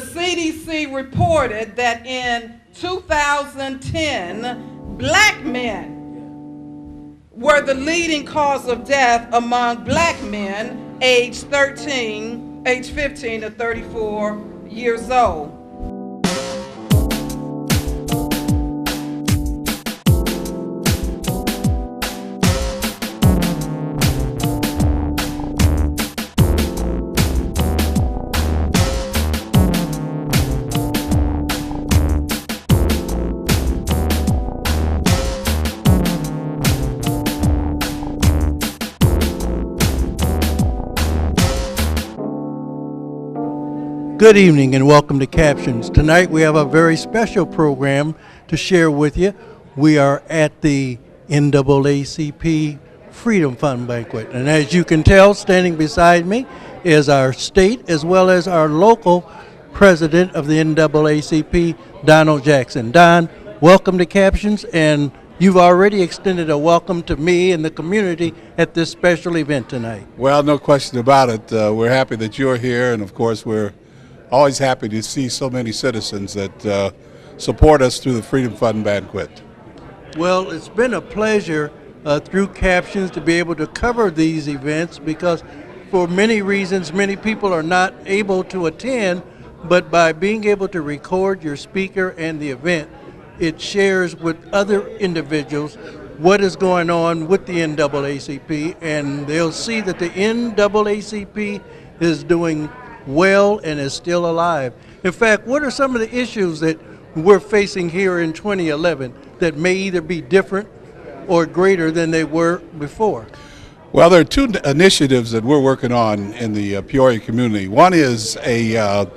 CDC reported that in 2010, black men were the leading cause of death among black men age 15 to 34 years old. Good evening and welcome to Captions. Tonight we have a very special program to share with you. We are at the NAACP Freedom Fund Banquet. And as you can tell, standing beside me is our state as well as our local president of the NAACP, Donald Jackson. Don, welcome to Captions, and you've already extended a welcome to me and the community at this special event tonight. Well, no question about it. We're happy that you're here, and of course we're always happy to see so many citizens that support us through the Freedom Fund Banquet. Well, it's been a pleasure through Captions to be able to cover these events because for many reasons, many people are not able to attend, but by being able to record your speaker and the event, it shares with other individuals what is going on with the NAACP, and they'll see that the NAACP is doing well and is still alive. In fact, what are some of the issues that we're facing here in 2011 that may either be different or greater than they were before? Well, there are two initiatives that we're working on in the Peoria community. One is an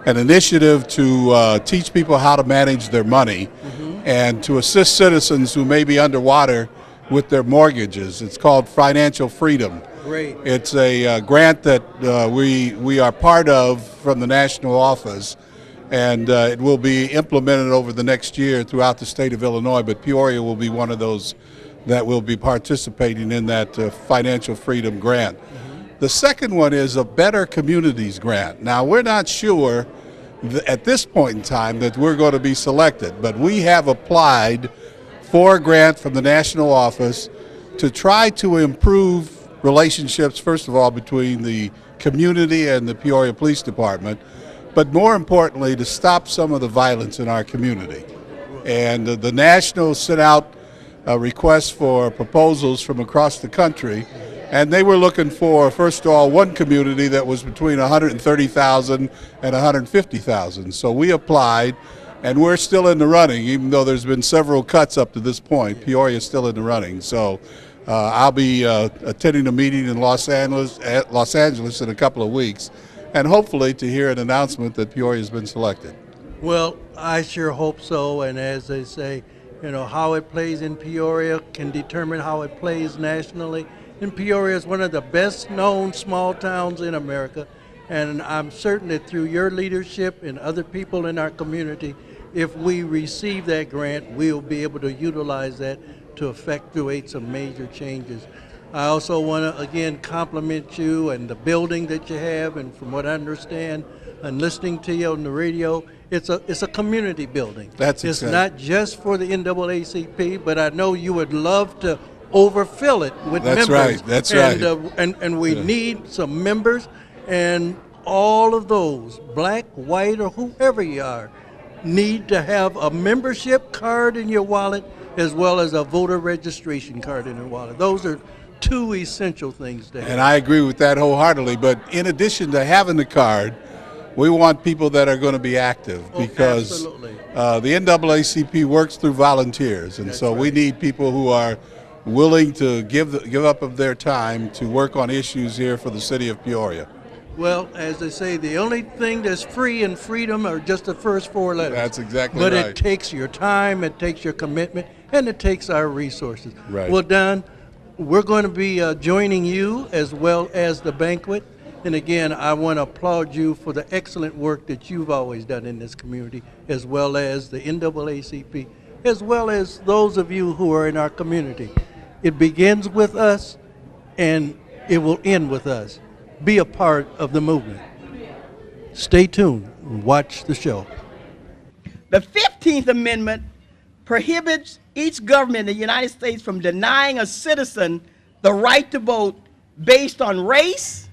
initiative to teach people how to manage their money and to assist citizens who may be underwater with their mortgages. It's called Financial Freedom. Great. It's a grant that we are part of from the national office, and it will be implemented over the next year throughout the state of Illinois, but Peoria will be one of those that will be participating in that Financial Freedom grant. The second one is a Better Communities grant. Now, we're not sure at this point in time that we're going to be selected, but we have applied for a grant from the national office to try to improve relationships, first of all, between the community and the Peoria Police Department, but more importantly, to stop some of the violence in our community. And the National sent out requests for proposals from across the country, and they were looking for, first of all, one community that was between 130,000 and 150,000. So we applied, and we're still in the running, even though there's been several cuts up to this point. Peoria is still in the running. So I'll be attending a meeting in Los Angeles in a couple of weeks, and hopefully to hear an announcement that Peoria has been selected. Well, I sure hope so, and as they say, you know, how it plays in Peoria can determine how it plays nationally. And Peoria is one of the best known small towns in America, and I'm certain that through your leadership and other people in our community, if we receive that grant, we'll be able to utilize that to effectuate some major changes. I also want to again compliment you and the building that you have, and from what I understand and listening to you on the radio, it's a community building. It's not just for the NAACP, but I know you would love to overfill it with members. That's right. And we need some members, and all of those, black, white, or whoever you are, need to have a membership card in your wallet as well as a voter registration card in your wallet. Those are two essential things to have. And I agree with that wholeheartedly, but in addition to having the card, we want people that are going to be active, because the NAACP works through volunteers, and so we need people who are willing to give up of their time to work on issues here for the city of Peoria. Well, as they say, the only thing that's free and freedom are just the first four letters. That's exactly right. But it takes your time, it takes your commitment, and it takes our resources. Right. Well, Don, we're going to be joining you as well as the banquet. And again, I want to applaud you for the excellent work that you've always done in this community, as well as the NAACP, as well as those of you who are in our community. It begins with us, and it will end with us. Be a part of the movement. stay tuned and watch the show. The 15th Amendment prohibits each government in the United States from denying a citizen the right to vote based on race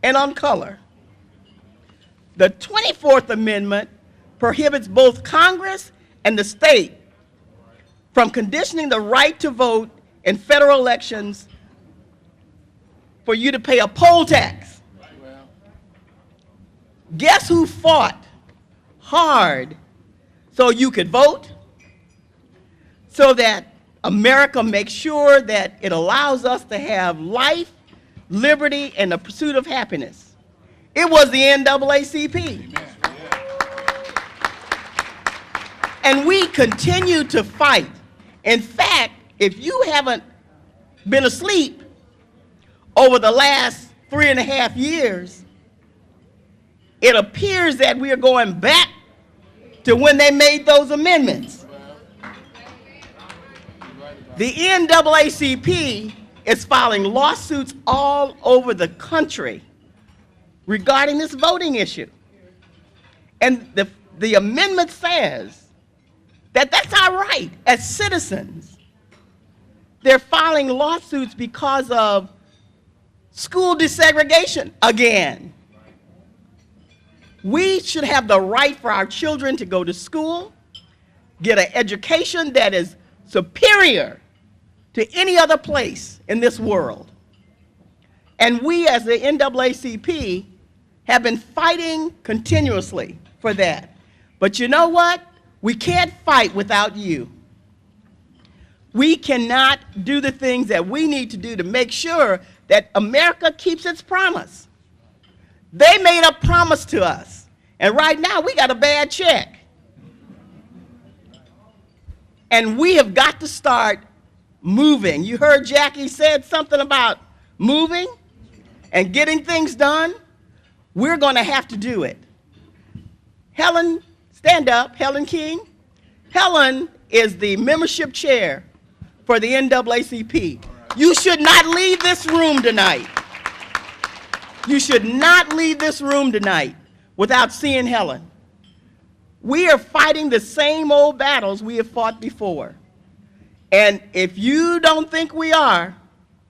and on color. The 24th Amendment prohibits both Congress and the state from conditioning the right to vote in federal elections for you to pay a poll tax. Guess who fought hard so you could vote? So that America makes sure that it allows us to have life, liberty, and the pursuit of happiness. It was the NAACP. Amen. And we continue to fight. In fact, if you haven't been asleep over the last 3.5 years, it appears that we are going back to when they made those amendments. The NAACP is filing lawsuits all over the country regarding this voting issue. And the amendment says that that's our right as citizens. They're filing lawsuits because of school desegregation again. We should have the right for our children to go to school, get an education that is superior to any other place in this world. And we as the NAACP have been fighting continuously for that. But you know what? We can't fight without you. We cannot do the things that we need to do to make sure that America keeps its promise. They made a promise to us, and right now we got a bad check. And we have got to start moving. You heard Jackie said something about moving and getting things done. We're going to have to do it. Helen, stand up, Helen King. Helen is the membership chair for the NAACP. You should not leave this room tonight. You should not leave this room tonight without seeing Helen. We are fighting the same old battles we have fought before. And if you don't think we are,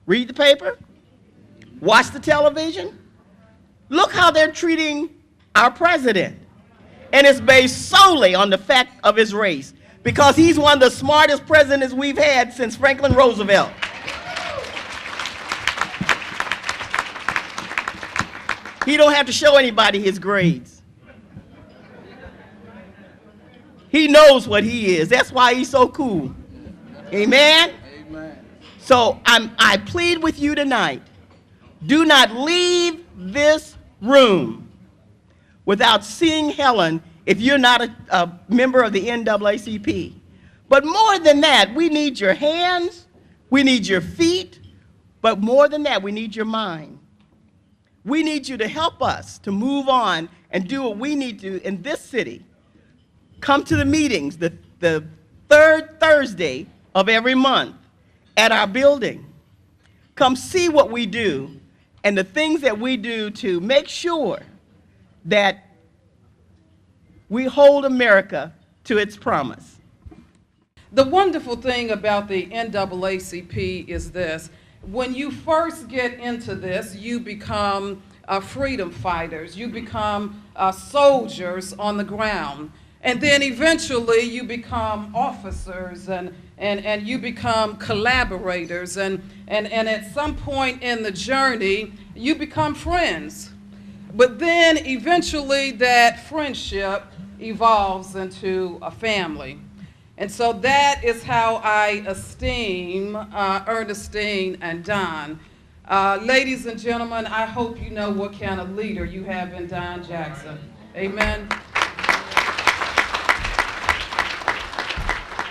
read the paper, watch the television, look how they're treating our president. And it's based solely on the fact of his race, because he's one of the smartest presidents we've had since Franklin Roosevelt. He don't have to show anybody his grades. He knows what he is. That's why he's so cool. Amen? Amen. So I plead with you tonight, do not leave this room without seeing Helen if you're not a member of the NAACP. But more than that, we need your hands, we need your feet, but more than that, we need your mind. We need you to help us to move on and do what we need to in this city. Come to the meetings the third Thursday of every month at our building. Come see what we do and the things that we do to make sure that we hold America to its promise. The wonderful thing about the NAACP is this. When you first get into this, you become freedom fighters. You become soldiers on the ground. And then eventually you become officers and you become collaborators. And at some point in the journey, you become friends. But then eventually that friendship evolves into a family. And so that is how I esteem Ernestine and Don. Ladies and gentlemen, I hope you know what kind of leader you have in Don Jackson. Amen.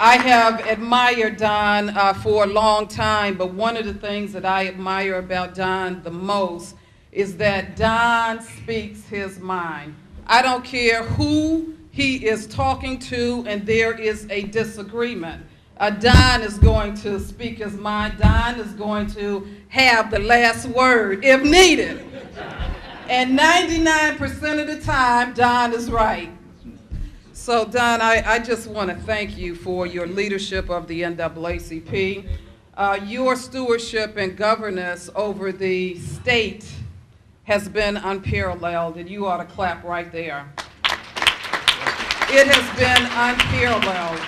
I have admired Don for a long time, but one of the things that I admire about Don the most is that Don speaks his mind. I don't care who he is talking to and there is a disagreement. Don is going to speak his mind. Don is going to have the last word if needed. And 99% of the time, Don is right. So, Don, I just want to thank you for your leadership of the NAACP. Your stewardship and governance over the state has been unparalleled, and you ought to clap right there. It has been unparalleled.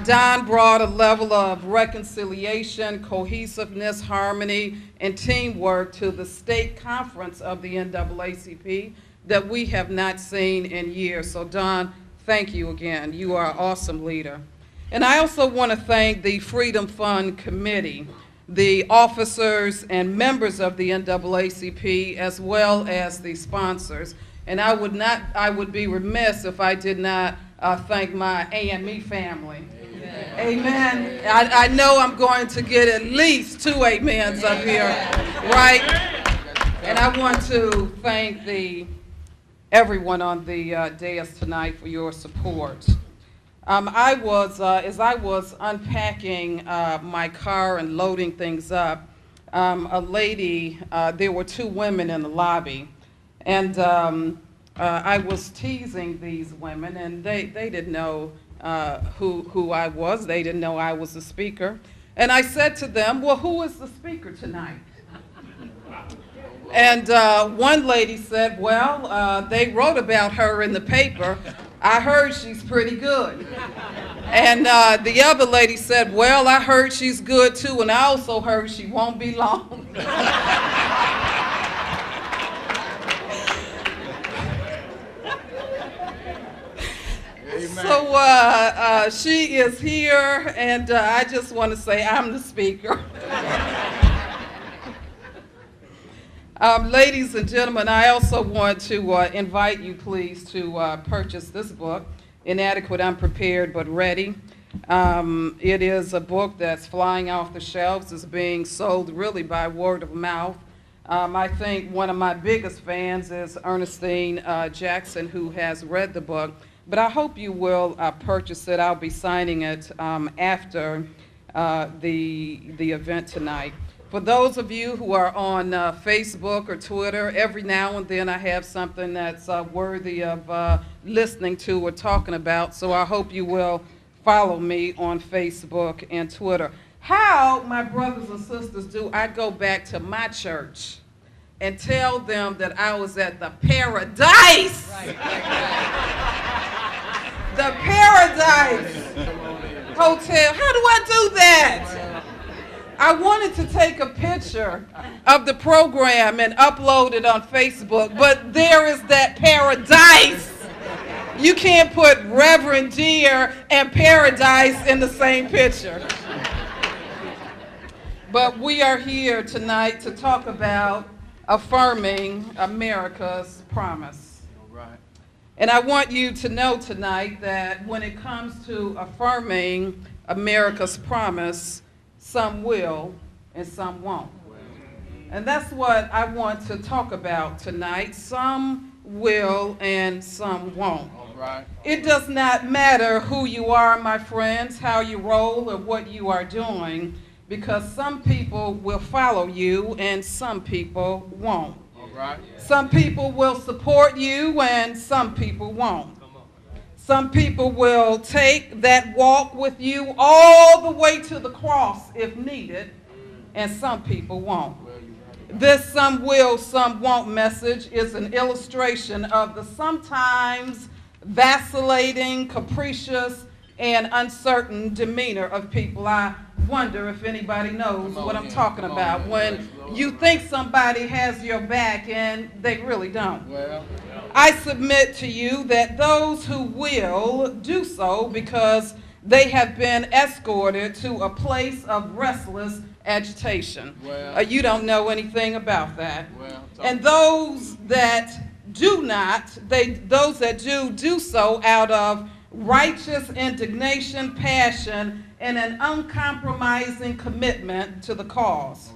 Don brought a level of reconciliation, cohesiveness, harmony, and teamwork to the state conference of the NAACP that we have not seen in years. So Don, thank you again. You are an awesome leader. And I also want to thank the Freedom Fund Committee, the officers and members of the NAACP, as well as the sponsors. And I would be remiss if I did not thank my AME family. Amen. I know I'm going to get at least 2 amens up here, right? And I want to thank everyone on the dais tonight for your support. As I was unpacking my car and loading things up, a lady, there were 2 women in the lobby, and I was teasing these women, and they didn't know who I was. They didn't know I was the speaker. And I said to them, well, who is the speaker tonight? And one lady said, well, they wrote about her in the paper. I heard she's pretty good. And the other lady said, well, I heard she's good too, and I also heard she won't be long. So she is here, and I just want to say I'm the speaker. Ladies and gentlemen, I also want to invite you, please, to purchase this book, Inadequate, Unprepared, But Ready. It is a book that's flying off the shelves. It's being sold really by word of mouth. I think one of my biggest fans is Ernestine Jackson, who has read the book. But I hope you will purchase it. I'll be signing it after the event tonight. For those of you who are on Facebook or Twitter, every now and then I have something that's worthy of listening to or talking about, so I hope you will follow me on Facebook and Twitter. How, my brothers and sisters, do I go back to my church and tell them that I was at the Paradise? The Paradise Hotel. How do I do that? I wanted to take a picture of the program and upload it on Facebook, but there is that Paradise. You can't put Reverend Deer and Paradise in the same picture. But we are here tonight to talk about affirming America's promise. And I want you to know tonight that when it comes to affirming America's promise, some will and some won't. And that's what I want to talk about tonight. Some will and some won't. It does not matter who you are, my friends, how you roll, or what you are doing, because some people will follow you and some people won't. Some people will support you and some people won't. Some people will take that walk with you all the way to the cross if needed, and some people won't. This some will, some won't message is an illustration of the sometimes vacillating, capricious, and uncertain demeanor of people. I wonder if anybody knows what I'm talking about when you think somebody has your back and they really don't. I submit to you that those who will do so because they have been escorted to a place of restless agitation. You don't know anything about that. And those that do not, those that do so out of righteous indignation, passion, and an uncompromising commitment to the cause.